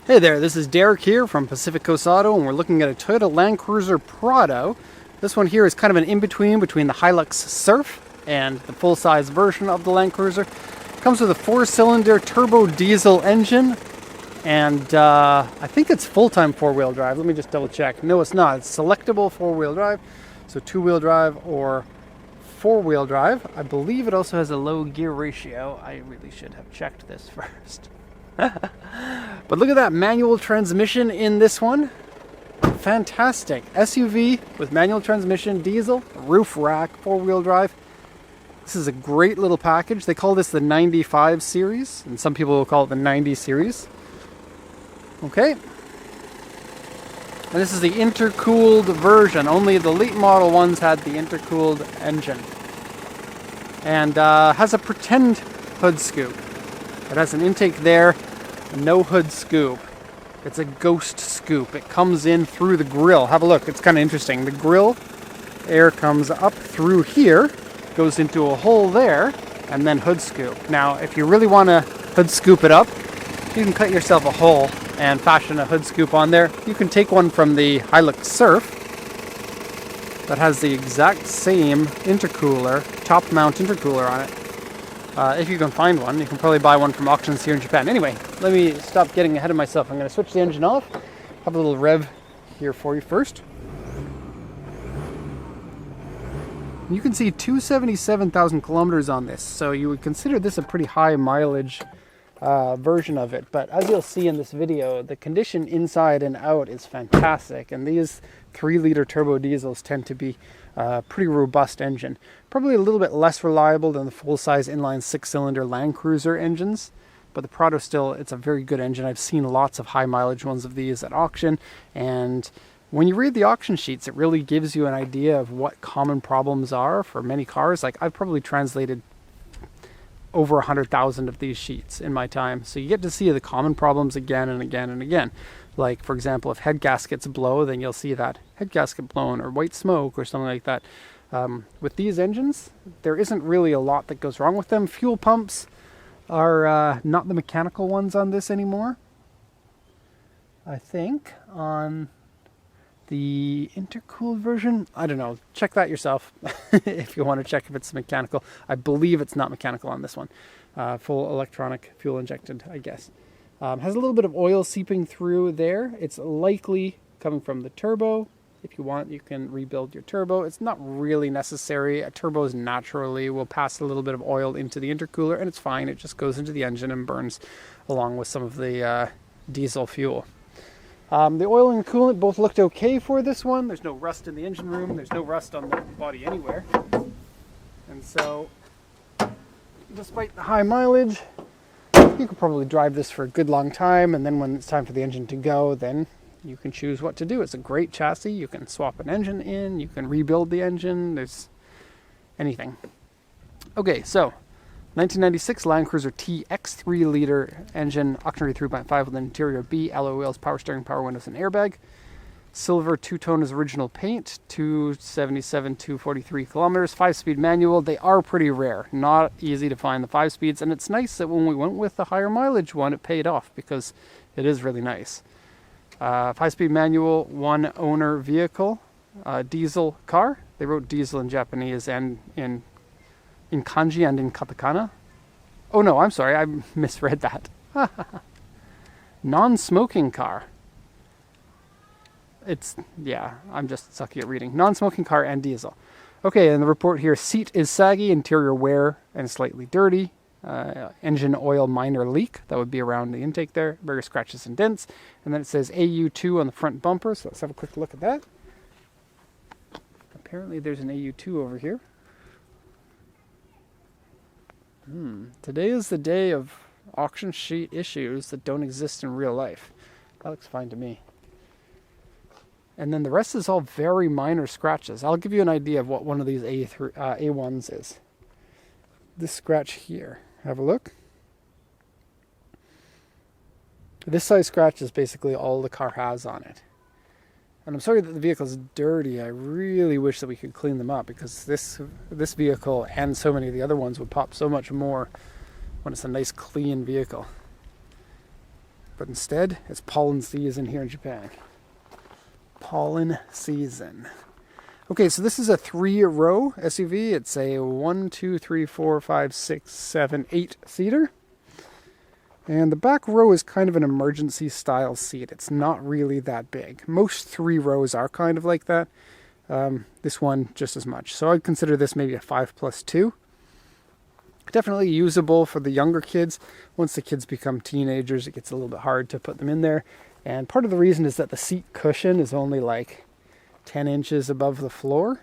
Hey there, this is Derek here from Pacific Coast Auto, and we're looking at a Toyota Land Cruiser Prado. This one here is kind of an in-between between the Hilux Surf and the full-size version of the Land Cruiser. It comes with a 4-cylinder turbo diesel engine, and I think it's full-time four-wheel drive. Let me just double check. No, it's not. It's selectable four-wheel drive, so two-wheel drive or four-wheel drive. I believe it also has a low gear ratio. I really should have checked this first. But look at that manual transmission in this one. Fantastic. SUV with manual transmission, diesel, roof rack, four-wheel drive. This is a great little package. They call this the 95 series, and some people will call it the 90 series. Okay. And this is the intercooled version. Only the late model ones had the intercooled engine. And has a pretend hood scoop. It has an intake there, no hood scoop. It's a ghost scoop. It comes in through the grill. Have a look, it's kind of interesting. The grill air comes up through here, goes into a hole there, and then hood scoop. Now, if you really want to hood scoop it up, you can cut yourself a hole and fashion a hood scoop on there. You can take one from the Hilux Surf that has the exact same intercooler, top mount intercooler on it. If you can find one, you can probably buy one from auctions here in Japan. Anyway, let me stop getting ahead of myself. I'm going to switch the engine off. Have a little rev here for you first. You can see 277,000 kilometers on this, so you would consider this a pretty high mileage version of it. But as you'll see in this video, the condition inside and out is fantastic, and these 3-liter turbo diesels tend to be pretty robust engine. Probably a little bit less reliable than the full-size inline 6-cylinder Land Cruiser engines, but the Prado still, it's a very good engine. I've seen lots of high mileage ones of these at auction, and when you read the auction sheets, it really gives you an idea of what common problems are for many cars. Like, I've probably translated over 100,000 of these sheets in my time, so you get to see the common problems again and again and again. Like, for example, if head gaskets blow, then you'll see that head gasket blown, or white smoke, or something like that. With these engines, there isn't really a lot that goes wrong with them. Fuel pumps are not the mechanical ones on this anymore. I think on the intercooled version, I don't know, check that yourself if you want to check if it's mechanical. I believe it's not mechanical on this one. Full electronic fuel injected, I guess. Has a little bit of oil seeping through there. It's likely coming from the turbo. If you want, you can rebuild your turbo. It's not really necessary. Turbos naturally will pass a little bit of oil into the intercooler, and it's fine. It just goes into the engine and burns along with some of the diesel fuel. The oil and coolant both looked okay for this one. There's no rust in the engine room. There's no rust on the body anywhere. And so, despite the high mileage, you could probably drive this for a good long time, and then when it's time for the engine to go, then you can choose what to do. It's a great chassis. You can swap an engine in, you can rebuild the engine, there's anything. Okay, so 1996 Land Cruiser TX 3-liter engine, auctionery 3.5 with an interior B, alloy wheels, power steering, power windows, and airbag. Silver two-tone is original paint, 277, 243 kilometers, 5-speed manual. They are pretty rare, not easy to find the 5-speeds, and it's nice that when we went with the higher mileage one, it paid off because it is really nice. 5-speed manual, one owner vehicle, diesel car. They wrote diesel in Japanese and in kanji and in katakana. Oh no, I'm sorry, I misread that. Non-smoking car. Yeah, I'm just sucky at reading. Non-smoking car and diesel. Okay, and the report here, seat is saggy, interior wear and slightly dirty. Engine oil minor leak, that would be around the intake there. Various scratches and dents. And then it says AU2 on the front bumper, so let's have a quick look at that. Apparently there's an AU2 over here. Today is the day of auction sheet issues that don't exist in real life. That looks fine to me. And then the rest is all very minor scratches. I'll give you an idea of what one of these A1s is. This scratch here. Have a look. This size scratch is basically all the car has on it. And I'm sorry that the vehicle's dirty. I really wish that we could clean them up, because this vehicle and so many of the other ones would pop so much more when it's a nice clean vehicle. but instead it's pollen season here in Japan. Pollen season. Okay, so this is a 3-row SUV. It's a 1, 2, 3, 4, 5, 6, 7, 8 seater. And the back row is kind of an emergency style seat. It's not really that big. Most 3 rows are kind of like that. This one just as much. So I'd consider this maybe a 5+2. Definitely usable for the younger kids. Once the kids become teenagers, it gets a little bit hard to put them in there. And part of the reason is that the seat cushion is only like 10 inches above the floor.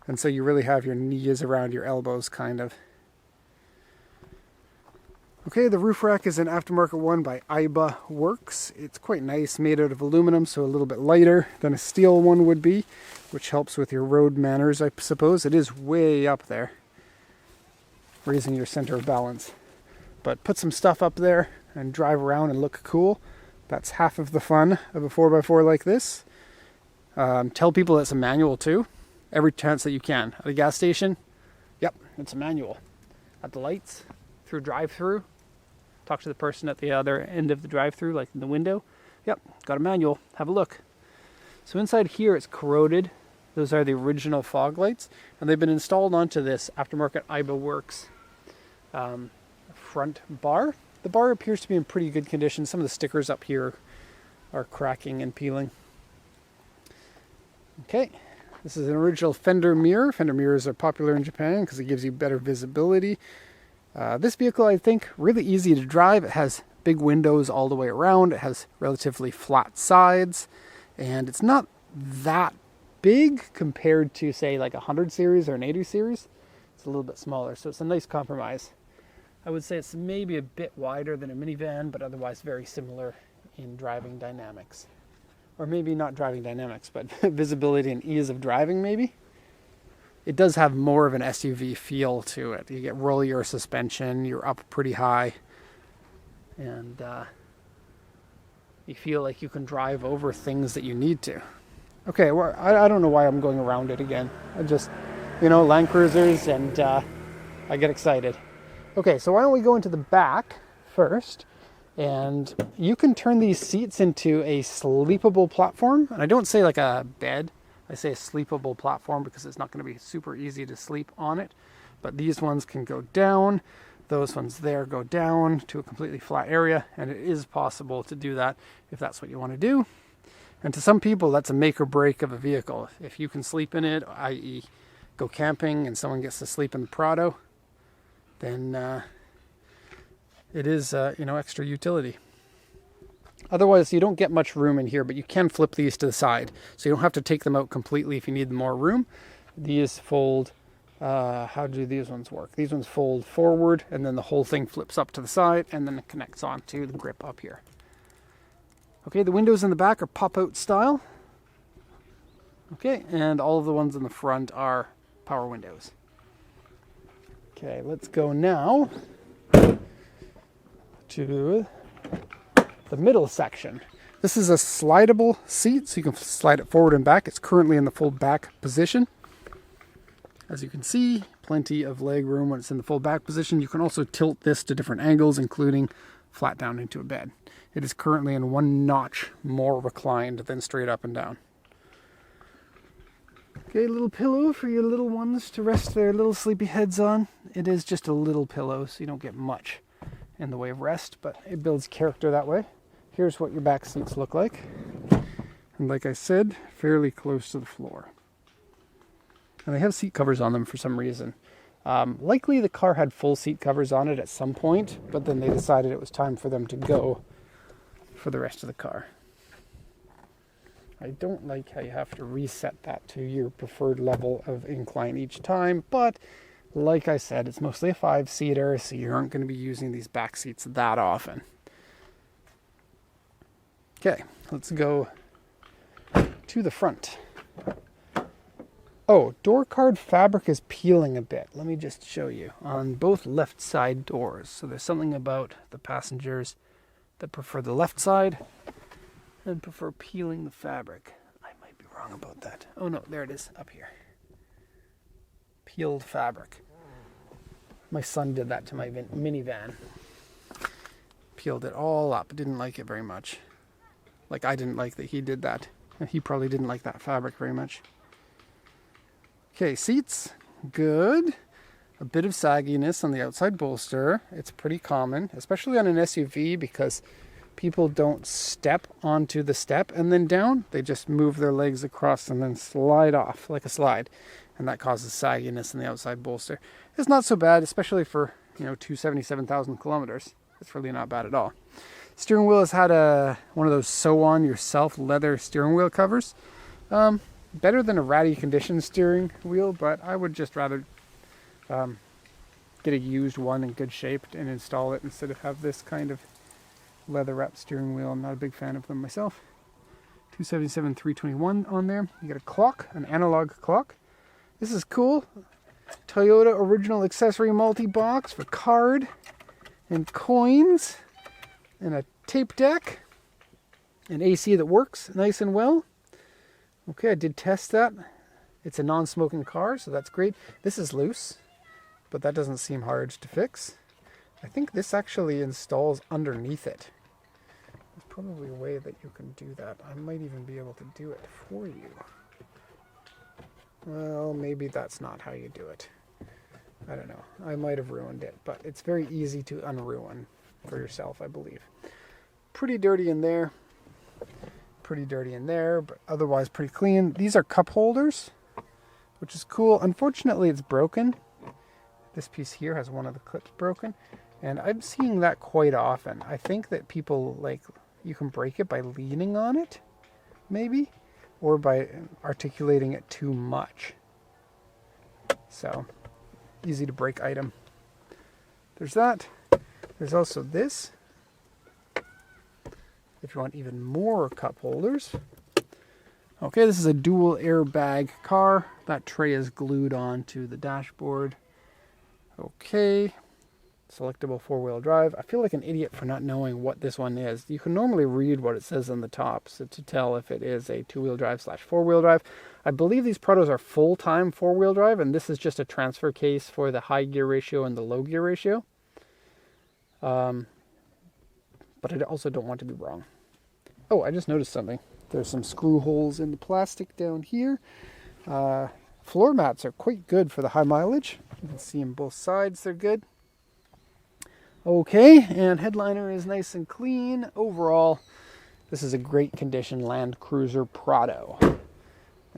And so you really have your knees around your elbows, kind of. Okay, the roof rack is an aftermarket one by Aiba Works. It's quite nice, made out of aluminum, so a little bit lighter than a steel one would be, which helps with your road manners, I suppose. It is way up there, raising your center of balance. But put some stuff up there and drive around and look cool. That's half of the fun of a 4x4 like this. Tell people it's a manual too, every chance that you can. At a gas station, yep, it's a manual. At the lights, through drive-through, talk to the person at the other end of the drive-through, like in the window. Yep, got a manual, have a look. So inside here it's corroded. Those are the original fog lights, and they've been installed onto this aftermarket Aiba Works front bar. The bar appears to be in pretty good condition. Some of the stickers up here are cracking and peeling. Okay, this is an original fender mirror. Fender mirrors are popular in Japan because it gives you better visibility. This vehicle, I think, really easy to drive. It has big windows all the way around. It has relatively flat sides, and it's not that big compared to, say, like a 100 series or an 80 series. It's a little bit smaller, so it's a nice compromise. I would say it's maybe a bit wider than a minivan, but otherwise very similar in driving dynamics. Or maybe not driving dynamics, but visibility and ease of driving, maybe. It does have more of an SUV feel to it. You get rollier suspension, you're up pretty high, and you feel like you can drive over things that you need to. Okay, well, I don't know why I'm going around it again. I just, Land Cruisers, and I get excited. Okay, so why don't we go into the back first, and you can turn these seats into a sleepable platform. And I don't say like a bed. I say a sleepable platform because it's not going to be super easy to sleep on it. But these ones can go down. Those ones there go down to a completely flat area. And it is possible to do that if that's what you want to do. And to some people, that's a make or break of a vehicle. If you can sleep in it, i.e. go camping and someone gets to sleep in the Prado, then it is, extra utility. Otherwise, you don't get much room in here, but you can flip these to the side. So you don't have to take them out completely if you need more room. These fold, how do these ones work? These ones fold forward, and then the whole thing flips up to the side, and then it connects onto the grip up here. Okay, the windows in the back are pop-out style. Okay, and all of the ones in the front are power windows. Okay, let's go now to the middle section. This is a slidable seat, so you can slide it forward and back. It's currently in the full back position. As you can see, plenty of leg room when it's in the full back position. You can also tilt this to different angles, including flat down into a bed. It is currently in one notch more reclined than straight up and down. Okay, a little pillow for your little ones to rest their little sleepy heads on. It is just a little pillow, so you don't get much in the way of rest, but it builds character that way. Here's what your back seats look like. And like I said, fairly close to the floor. And they have seat covers on them for some reason. Likely the car had full seat covers on it at some point, but then they decided it was time for them to go for the rest of the car. I don't like how you have to reset that to your preferred level of incline each time, but like I said, it's mostly a 5-seater, so you aren't going to be using these back seats that often. Okay, let's go to the front. Oh, door card fabric is peeling a bit. Let me just show you. On both left side doors. So there's something about the passengers that prefer the left side and prefer peeling the fabric. I might be wrong about that. Oh no, there it is, up here. Peeled fabric. My son did that to my minivan. peeled it all up. Didn't like it very much. Like, I didn't like that he did that. And he probably didn't like that fabric very much. Okay, seats, good. A bit of sagginess on the outside bolster. It's pretty common, especially on an SUV, because people don't step onto the step and then down. They just move their legs across and then slide off like a slide. And that causes sagginess in the outside bolster. It's not so bad, especially for, 277,000 kilometers. It's really not bad at all. Steering wheel has had one of those sew-on-yourself leather steering wheel covers. Better than a ratty condition steering wheel, but I would just rather get a used one in good shape and install it instead of have this kind of leather wrapped steering wheel. I'm not a big fan of them myself. 277 321 on there. You get a clock, an analog clock. This is cool. Toyota original accessory multi-box for card and coins, and a tape deck, an AC that works nice and well. Okay, I did test that. It's a non-smoking car, so that's great. This is loose, but that doesn't seem hard to fix. I think this actually installs underneath it. There's probably a way that you can do that. I might even be able to do it for you. Well, maybe that's not how you do it. I don't know. I might have ruined it, but it's very easy to unruin for yourself, I believe. Pretty dirty in there. Pretty dirty in there, but otherwise pretty clean. These are cup holders, which is cool. Unfortunately, it's broken. This piece here has one of the clips broken, and I'm seeing that quite often. I think that people, you can break it by leaning on it, maybe, or by articulating it too much. So, easy to break item. There's that. There's also this, if you want even more cup holders. Okay, this is a dual airbag car. That tray is glued onto the dashboard. Okay, selectable four-wheel drive. I feel like an idiot for not knowing what this one is. You can normally read what it says on the top to tell if it is a two-wheel drive / four-wheel drive. I believe these Prados are full-time four-wheel drive, and this is just a transfer case for the high gear ratio and the low gear ratio. But I also don't want to be wrong. Oh, I just noticed something. There's some screw holes in the plastic down here. Floor mats are quite good for the high mileage. You can see on both sides they're good. Okay, and headliner is nice and clean. Overall, this is a great condition Land Cruiser Prado.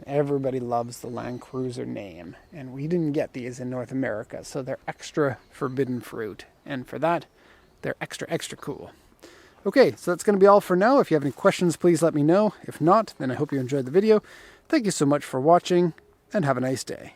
Everybody loves the Land Cruiser name, and we didn't get these in North America, so they're extra forbidden fruit. And for that, they're extra, extra cool. Okay, so that's going to be all for now. If you have any questions, please let me know. If not, then I hope you enjoyed the video. Thank you so much for watching, and have a nice day.